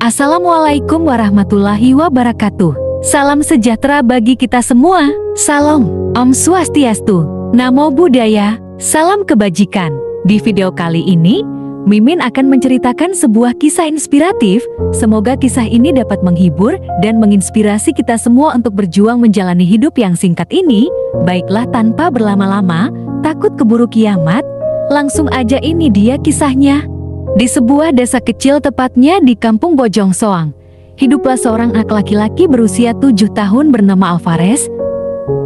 Assalamualaikum warahmatullahi wabarakatuh. Salam sejahtera bagi kita semua. Salam, Om Swastiastu, Namo Buddhaya, salam kebajikan. Di video kali ini, Mimin akan menceritakan sebuah kisah inspiratif. Semoga kisah ini dapat menghibur dan menginspirasi kita semua untuk berjuang menjalani hidup yang singkat ini. Baiklah, tanpa berlama-lama, takut keburu kiamat, langsung aja ini dia kisahnya. Di sebuah desa kecil, tepatnya di kampung Bojong Soang, hiduplah seorang anak laki-laki berusia 7 tahun bernama Alvarez.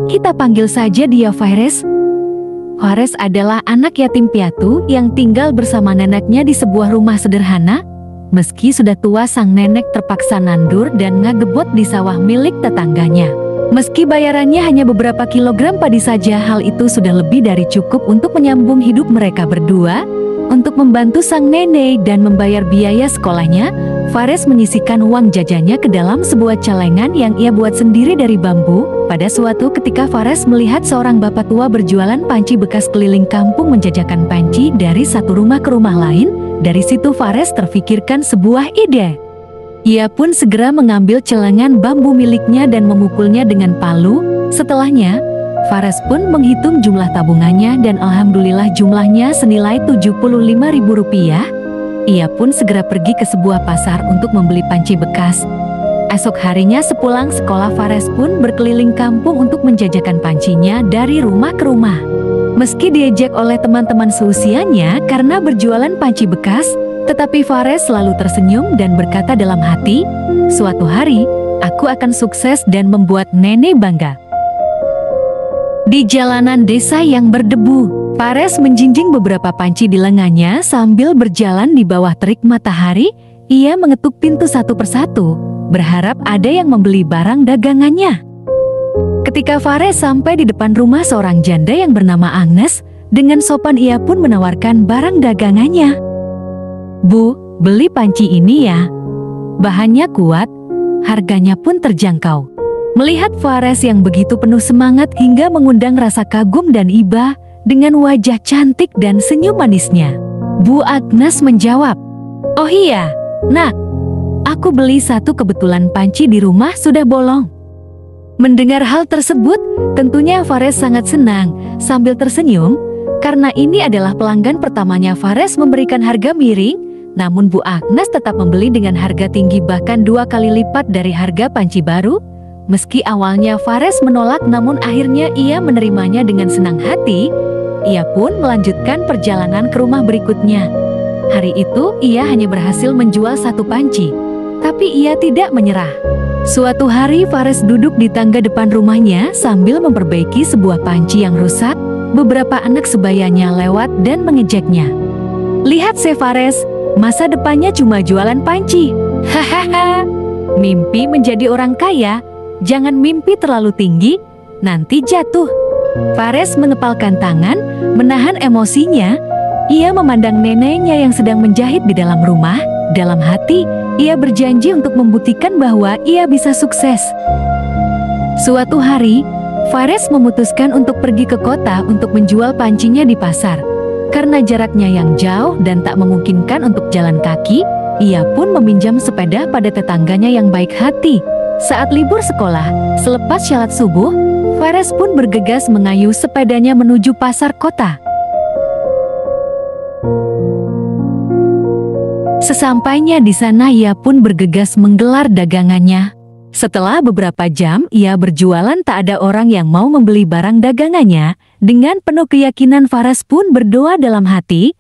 Kita panggil saja dia Fares. Fares adalah anak yatim piatu yang tinggal bersama neneknya di sebuah rumah sederhana. Meski sudah tua, sang nenek terpaksa nandur dan ngagebot di sawah milik tetangganya. Meski bayarannya hanya beberapa kilogram padi saja, hal itu sudah lebih dari cukup untuk menyambung hidup mereka berdua. Untuk membantu sang nenek dan membayar biaya sekolahnya, Fares menyisihkan uang jajannya ke dalam sebuah celengan yang ia buat sendiri dari bambu. Pada suatu ketika, Fares melihat seorang bapak tua berjualan panci bekas keliling kampung menjajakan panci dari satu rumah ke rumah lain. Dari situ Fares terfikirkan sebuah ide. Ia pun segera mengambil celengan bambu miliknya dan memukulnya dengan palu. Setelahnya, Fares pun menghitung jumlah tabungannya dan alhamdulillah jumlahnya senilai Rp75.000. Ia pun segera pergi ke sebuah pasar untuk membeli panci bekas. Esok harinya sepulang sekolah, Fares pun berkeliling kampung untuk menjajakan pancinya dari rumah ke rumah. Meski diejek oleh teman-teman seusianya karena berjualan panci bekas, tetapi Fares selalu tersenyum dan berkata dalam hati, "Suatu hari, aku akan sukses dan membuat nenek bangga." Di jalanan desa yang berdebu, Fares menjinjing beberapa panci di lengannya sambil berjalan di bawah terik matahari. Ia mengetuk pintu satu persatu, berharap ada yang membeli barang dagangannya. Ketika Fares sampai di depan rumah seorang janda yang bernama Agnes, dengan sopan ia pun menawarkan barang dagangannya. "Bu, beli panci ini ya. Bahannya kuat, harganya pun terjangkau." Melihat Fares yang begitu penuh semangat hingga mengundang rasa kagum dan iba, dengan wajah cantik dan senyum manisnya, Bu Agnes menjawab, "Oh iya, nak, aku beli satu, kebetulan panci di rumah sudah bolong." Mendengar hal tersebut, tentunya Fares sangat senang sambil tersenyum, karena ini adalah pelanggan pertamanya Fares memberikan harga miring. Namun Bu Agnes tetap membeli dengan harga tinggi, bahkan 2 kali lipat dari harga panci baru. Meski awalnya Fares menolak, namun akhirnya ia menerimanya dengan senang hati. Ia pun melanjutkan perjalanan ke rumah berikutnya. Hari itu ia hanya berhasil menjual satu panci, tapi ia tidak menyerah. Suatu hari Fares duduk di tangga depan rumahnya sambil memperbaiki sebuah panci yang rusak. Beberapa anak sebayanya lewat dan mengejeknya. "Lihat se Fares, masa depannya cuma jualan panci. Hahaha, mimpi menjadi orang kaya. Jangan mimpi terlalu tinggi, nanti jatuh." Fares mengepalkan tangan, menahan emosinya. Ia memandang neneknya yang sedang menjahit di dalam rumah. Dalam hati, ia berjanji untuk membuktikan bahwa ia bisa sukses. Suatu hari, Fares memutuskan untuk pergi ke kota untuk menjual pancinya di pasar. Karena jaraknya yang jauh dan tak memungkinkan untuk jalan kaki, ia pun meminjam sepeda pada tetangganya yang baik hati. Saat libur sekolah, selepas syalat subuh, Fares pun bergegas mengayuh sepedanya menuju pasar kota. Sesampainya di sana, ia pun bergegas menggelar dagangannya. Setelah beberapa jam ia berjualan, tak ada orang yang mau membeli barang dagangannya. Dengan penuh keyakinan, Fares pun berdoa dalam hati,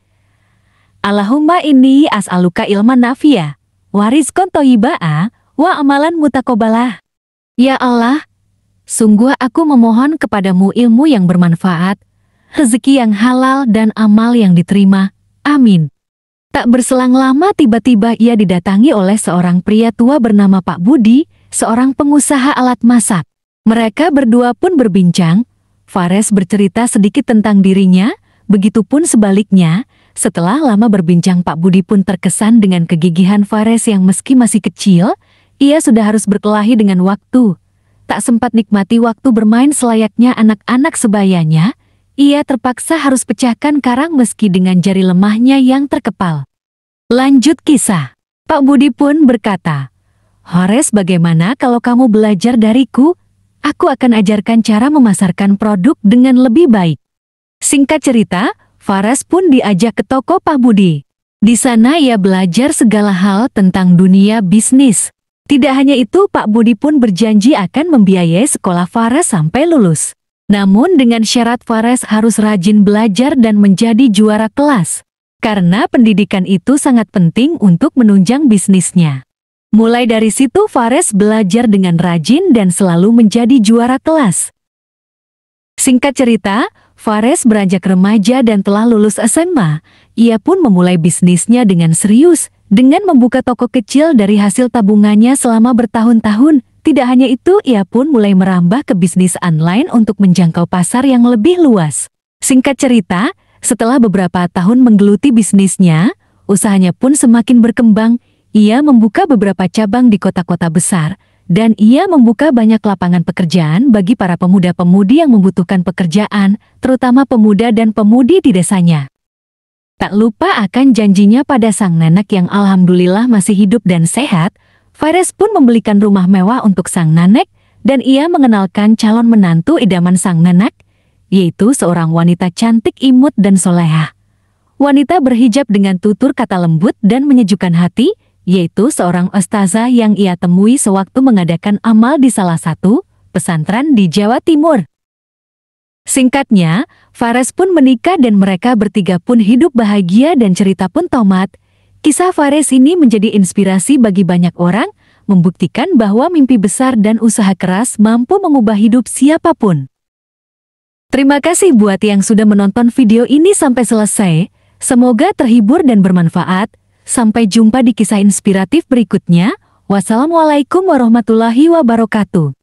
"Allahumma inni as'aluka ilman nafi'a, wa rizqan thayyiban, wa amalan mutaqabbalah." Ya Allah, sungguh aku memohon kepadamu ilmu yang bermanfaat, rezeki yang halal dan amal yang diterima. Amin. Tak berselang lama tiba-tiba ia didatangi oleh seorang pria tua bernama Pak Budi, seorang pengusaha alat masak. Mereka berdua pun berbincang. Fares bercerita sedikit tentang dirinya, begitupun sebaliknya. Setelah lama berbincang, Pak Budi pun terkesan dengan kegigihan Fares yang meski masih kecil, ia sudah harus berkelahi dengan waktu. Tak sempat nikmati waktu bermain selayaknya anak-anak sebayanya. Ia terpaksa harus pecahkan karang meski dengan jari lemahnya yang terkepal. Lanjut kisah. Pak Budi pun berkata, "Fares, bagaimana kalau kamu belajar dariku? Aku akan ajarkan cara memasarkan produk dengan lebih baik." Singkat cerita, Fares pun diajak ke toko Pak Budi. Di sana ia belajar segala hal tentang dunia bisnis. Tidak hanya itu, Pak Budi pun berjanji akan membiayai sekolah Fares sampai lulus. Namun dengan syarat Fares harus rajin belajar dan menjadi juara kelas. Karena pendidikan itu sangat penting untuk menunjang bisnisnya. Mulai dari situ Fares belajar dengan rajin dan selalu menjadi juara kelas. Singkat cerita, Fares beranjak remaja dan telah lulus SMA. Ia pun memulai bisnisnya dengan serius, dengan membuka toko kecil dari hasil tabungannya selama bertahun-tahun. Tidak hanya itu, ia pun mulai merambah ke bisnis online untuk menjangkau pasar yang lebih luas. Singkat cerita, setelah beberapa tahun menggeluti bisnisnya, usahanya pun semakin berkembang. Ia membuka beberapa cabang di kota-kota besar, dan ia membuka banyak lapangan pekerjaan bagi para pemuda-pemudi yang membutuhkan pekerjaan, terutama pemuda dan pemudi di desanya. Tak lupa akan janjinya pada sang nenek yang alhamdulillah masih hidup dan sehat, Fares pun membelikan rumah mewah untuk sang nenek, dan ia mengenalkan calon menantu idaman sang nenek, yaitu seorang wanita cantik, imut dan solehah. Wanita berhijab dengan tutur kata lembut dan menyejukkan hati, yaitu seorang ustazah yang ia temui sewaktu mengadakan amal di salah satu pesantren di Jawa Timur. Singkatnya, Fares pun menikah dan mereka bertiga pun hidup bahagia dan cerita pun tamat. Kisah Fares ini menjadi inspirasi bagi banyak orang, membuktikan bahwa mimpi besar dan usaha keras mampu mengubah hidup siapapun. Terima kasih buat yang sudah menonton video ini sampai selesai. Semoga terhibur dan bermanfaat. Sampai jumpa di kisah inspiratif berikutnya. Wassalamualaikum warahmatullahi wabarakatuh.